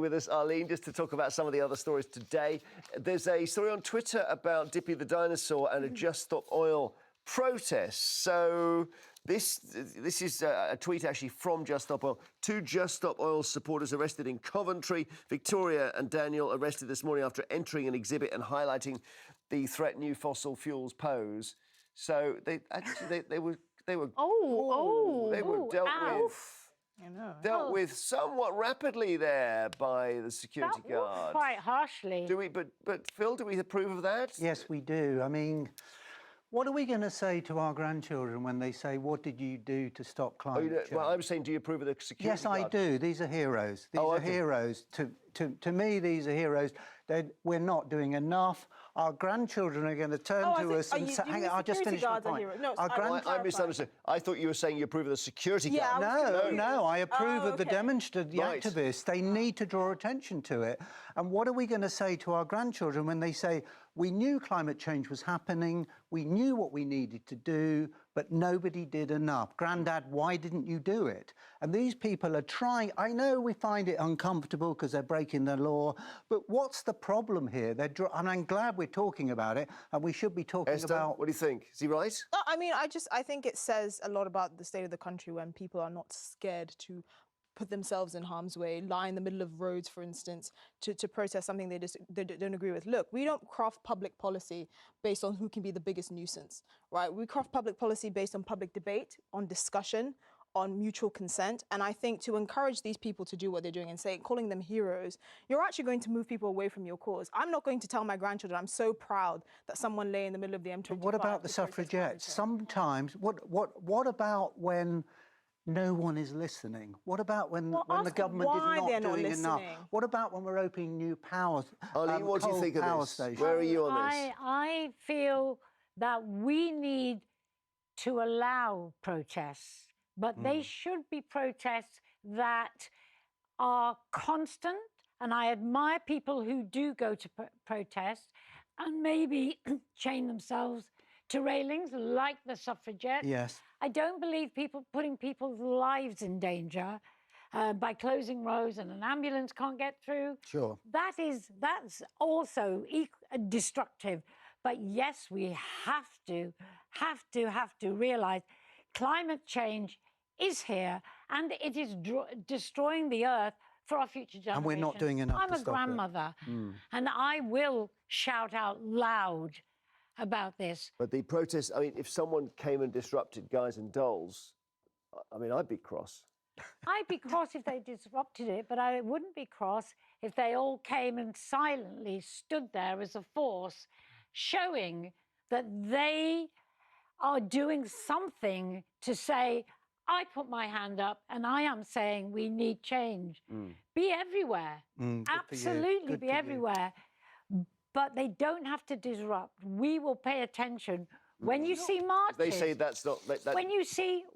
with us, Arlene, just to talk about some of the other stories today. There's a story on Twitter about Dippy the dinosaur and a Just Stop Oil protest. So this is a tweet actually from Just Stop Oil. 2 Just Stop Oil supporters arrested in Coventry. Victoria and Daniel arrested this morning after entering an exhibit and highlighting the threat new fossil fuels pose. So they were they were dealt with. I know. Dealt with somewhat rapidly there by the security guard. Quite harshly. Do we? But Phil, do we approve of that? Yes, we do. I mean, what are we going to say to our grandchildren when they say, "What did you do to stop climate change?" Well, I'm saying, do you approve of the security Yes, guard? I do. These are heroes. These are heroes. To me, these are heroes. We're not doing enough. Our grandchildren are going to turn to us and say, "Hang on, I'll just finish my point." No, I misunderstood. I thought you were saying you approve of the security guard. No, I approve of the activists. They need to draw attention to it. And what are we going to say to our grandchildren when they say, "We knew climate change was happening, we knew what we needed to do, but nobody did enough. Grandad, why didn't you do it?" And these people are trying. I know we find it uncomfortable because they're breaking the law, but what's the problem here? And I'm glad we're talking about it, and we should be talking about... What do you think? Is he right? No, I mean, I think it says a lot about the state of the country when people are not scared to put themselves in harm's way, lie in the middle of roads, for instance, to protest something they don't agree with. Look, we don't craft public policy based on who can be the biggest nuisance, right? We craft public policy based on public debate, on discussion, on mutual consent. And I think to encourage these people to do what they're doing and calling them heroes, you're actually going to move people away from your cause. I'm not going to tell my grandchildren I'm so proud that someone lay in the middle of the M25. But what about the suffragettes? Sometimes, what about when no one is listening? What about when the government is not doing enough? What about when we're opening new power Arlene, what do you think of this? stations? Where are you on this? I feel that we need to allow protests, but they should be protests that are constant. And I admire people who do go to protest and maybe chain themselves to railings like the suffragettes. Yes. I don't believe putting people's lives in danger by closing roads and an ambulance can't get through. Sure. That's also destructive. But yes, we have to realise climate change is here and it is destroying the earth for our future generations. And we're not doing enough I'm to a stop grandmother and I will shout out loud about this. But the protests, I mean, if someone came and disrupted Guys and Dolls, I mean, I'd be cross. I'd be cross if they disrupted it, but I wouldn't be cross if they all came and silently stood there as a force, showing that they are doing something to say, I put my hand up and I am saying we need change. Be everywhere. Absolutely be everywhere. But they don't have to disrupt. We will pay attention. When you see marches... They say that's not... When you see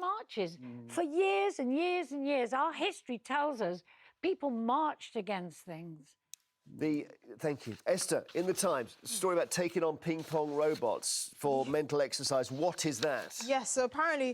marches, for years and years and years, our history tells us people marched against things. Thank you. Esther, in the Times, a story about taking on ping-pong robots for mental exercise. What is that? Yes, so apparently